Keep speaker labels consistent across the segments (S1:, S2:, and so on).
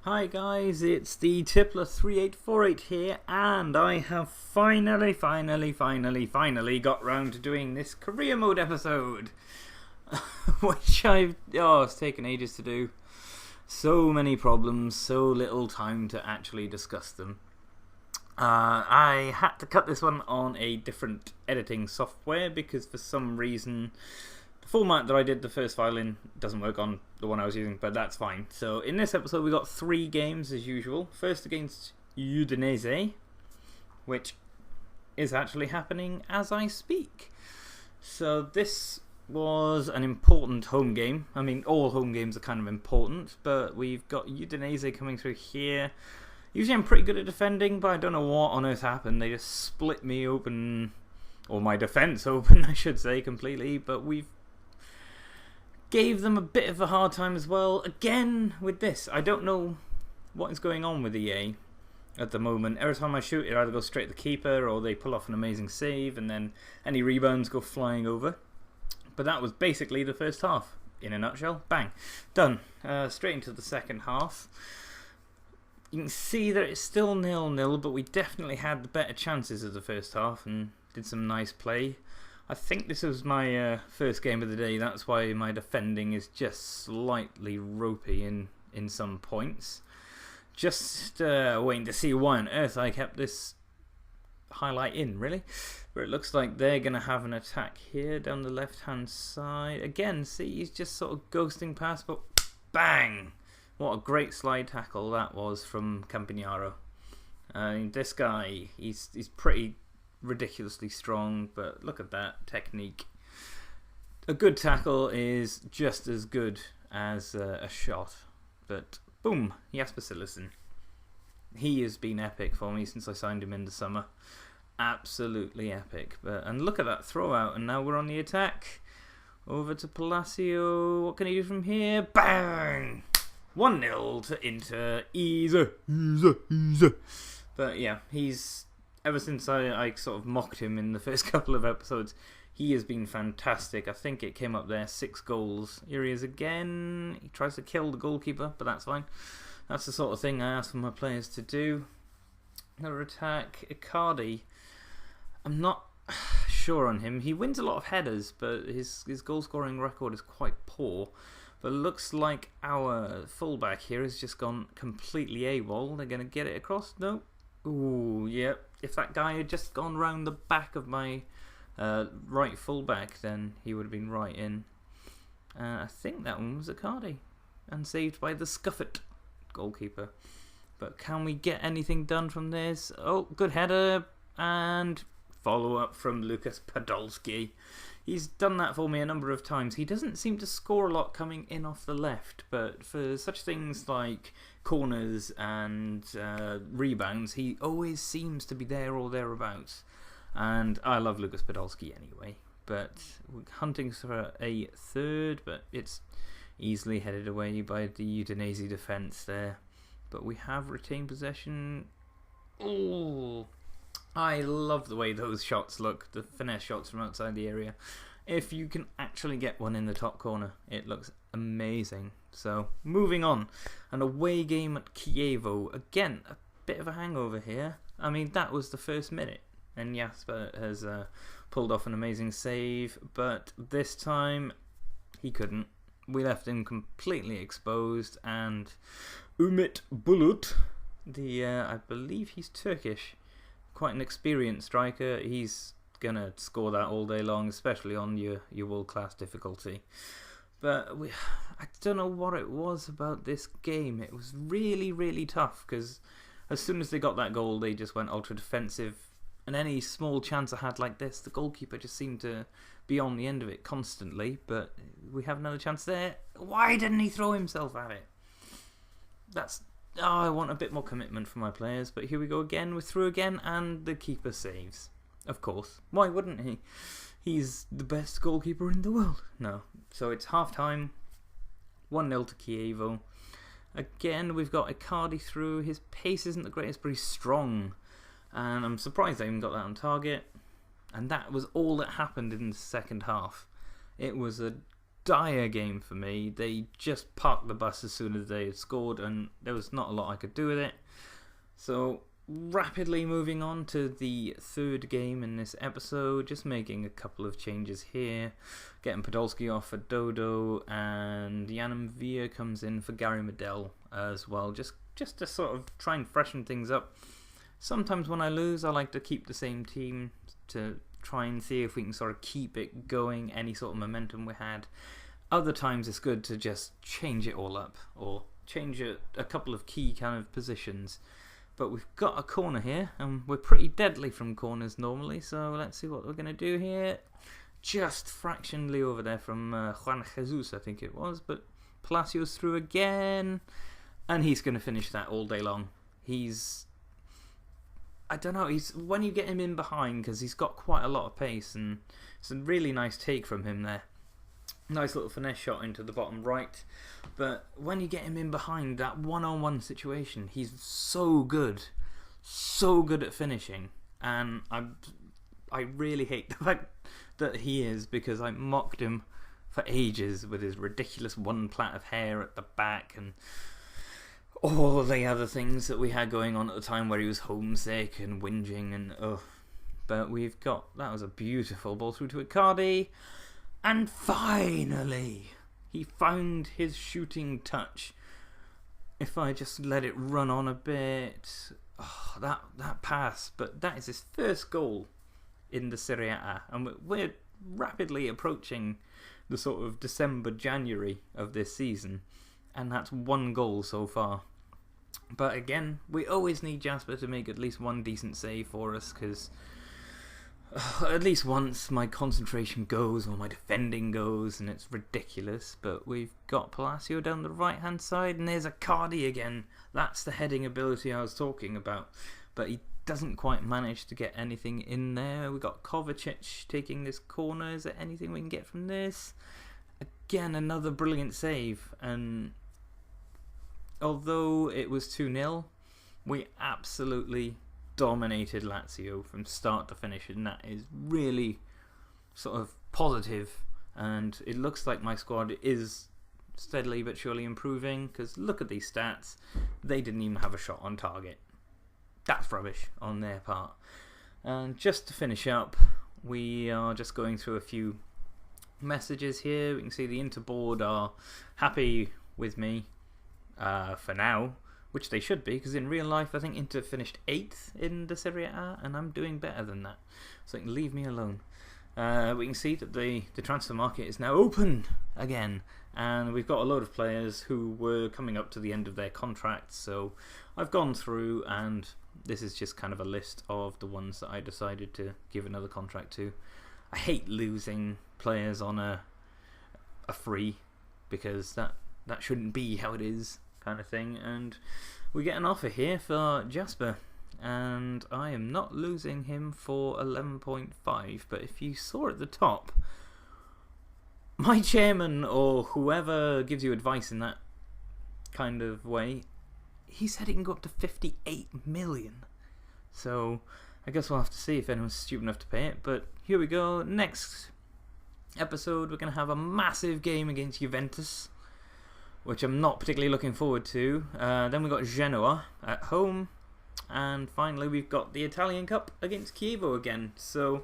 S1: Hi guys, it's the Tippler3848 here, and I have finally got round to doing this career mode episode, which it's taken ages to do. So many problems, so little time to actually discuss them. I had to cut this one on a different editing software because for some reason the format that I did the first file in doesn't work on the one I was using, but that's fine. So in this episode we got 3 games as usual. First against Udinese, which is actually happening as I speak. So this was an important home game. I mean, all home games are kind of important, but we've got Udinese coming through here. Usually I'm pretty good at defending, but I don't know what on earth happened. They just split me open, or my defence open I should say, completely. But we've gave them a bit of a hard time as well. Again with this, I don't know what is going on with EA at the moment. Every time I shoot, it either goes straight to the keeper or they pull off an amazing save and then any rebounds go flying over. But that was basically the first half in a nutshell. Bang, done. Straight into the second half. You can see that it's still 0-0, but we definitely had the better chances of the first half and did some nice play. I think this was my first game of the day. That's why my defending is just slightly ropey in some points. Just waiting to see why on earth I kept this highlight in, really. Where it looks like they're going to have an attack here down the left-hand side. Again, see, he's just sort of ghosting past, but bang! What a great slide tackle that was from Campagnaro. This guy, he's pretty ridiculously strong, but look at that technique. A good tackle is just as good as a shot. But boom, Jasper Cillessen. He has been epic for me since I signed him in the summer. Absolutely epic. And look at that throw out, and now we're on the attack. Over to Palacio. What can he do from here? Bang! 1-0 to Inter. Easy. But yeah, he's ever since I sort of mocked him in the first couple of episodes, he has been fantastic. I think it came up there, 6 goals. Here he is again. He tries to kill the goalkeeper, but that's fine. That's the sort of thing I ask for my players to do. Another attack. Icardi. I'm not sure on him. He wins a lot of headers, but his goal scoring record is quite poor. But it looks like our fullback here has just gone completely AWOL. They're going to get it across. No. Ooh, yep. If that guy had just gone round the back of my right fullback, then he would have been right in. I think that one was Icardi. And saved by the Scuffet goalkeeper. But can we get anything done from this? Oh, good header. And follow up from Lucas Podolski. He's done that for me a number of times. He doesn't seem to score a lot coming in off the left, but for such things like corners and rebounds, he always seems to be there or thereabouts. And I love Lucas Podolski anyway. But we're hunting for a third, but it's easily headed away by the Udinese defence there. But we have retained possession. Oh, I love the way those shots look, the finesse shots from outside the area. If you can actually get one in the top corner, it looks amazing. So, moving on. An away game at Chievo. Again, a bit of a hangover here. I mean, that was the first minute. And Jasper has pulled off an amazing save. But this time, he couldn't. We left him completely exposed. And Umit Bulut, I believe he's Turkish. Quite an experienced striker. He's going to score that all day long, especially on your world-class difficulty. But I don't know what it was about this game. It was really, really tough because as soon as they got that goal, they just went ultra-defensive. And any small chance I had like this, the goalkeeper just seemed to be on the end of it constantly. But we have another chance there. Why didn't he throw himself at it? I want a bit more commitment from my players, but here we go again. We're through again, and the keeper saves. Of course. Why wouldn't he? He's the best goalkeeper in the world. No. So it's half-time. 1-0 to Chievo. Again, we've got Icardi through. His pace isn't the greatest, but he's strong. And I'm surprised I even got that on target. And that was all that happened in the second half. It was a dire game for me. They just parked the bus as soon as they had scored, and there was not a lot I could do with it. So rapidly moving on to the third game in this episode, just making a couple of changes here, getting Podolski off for Dodo, and Yanam Villa comes in for Gary Medel as well, just to sort of try and freshen things up. Sometimes when I lose, I like to keep the same team to try and see if we can sort of keep it going, any sort of momentum we had. Other times it's good to just change it all up, or change a couple of key kind of positions. But we've got a corner here, and we're pretty deadly from corners normally, so let's see what we're going to do here. Just fractionally over there from Juan Jesus, I think it was, but Palacio's through again, and he's going to finish that all day long. I don't know, when you get him in behind, because he's got quite a lot of pace, and it's a really nice take from him there. Nice little finesse shot into the bottom right. But when you get him in behind that one-on-one situation, he's so good at finishing. And I really hate the fact that he is, because I mocked him for ages with his ridiculous one plait of hair at the back and all the other things that we had going on at the time, where he was homesick and whinging and But that was a beautiful ball through to Icardi. And finally, he found his shooting touch. If I just let it run on a bit, that pass. But that is his first goal in the Serie A, and we're rapidly approaching the sort of December, January of this season, and that's one goal so far. But again, we always need Jasper to make at least one decent save for us, because at least once my concentration goes or my defending goes, and it's ridiculous. But we've got Palacio down the right hand side, and there's Icardi again. That's the heading ability I was talking about, but he doesn't quite manage to get anything in there. We've got Kovacic taking this corner. Is there anything we can get from this? Again, another brilliant save, and although it was 2-0, we absolutely dominated Lazio from start to finish, and that is really sort of positive. And it looks like my squad is steadily but surely improving, because look at these stats. They didn't even have a shot on target. That's rubbish on their part. And just to finish up, we are just going through a few messages here. We can see the Inter board are happy with me for now, which they should be, because in real life I think Inter finished 8th in the Serie A, and I'm doing better than that, so leave me alone. We can see that the transfer market is now open again, and we've got a load of players who were coming up to the end of their contracts, so I've gone through, and this is just kind of a list of the ones that I decided to give another contract to. I hate losing players on a free, because that shouldn't be how it is, kind of thing. And we get an offer here for Jasper, and I am not losing him for 11.5. But if you saw at the top, my chairman or whoever gives you advice in that kind of way, he said it can go up to 58 million. So I guess we'll have to see if anyone's stupid enough to pay it. But here we go. Next episode, we're going to have a massive game against Juventus, which I'm not particularly looking forward to. Then we've got Genoa at home. And finally, we've got the Italian Cup against Chievo again. So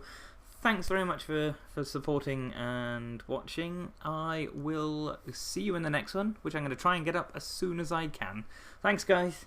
S1: thanks very much for supporting and watching. I will see you in the next one, which I'm going to try and get up as soon as I can. Thanks, guys.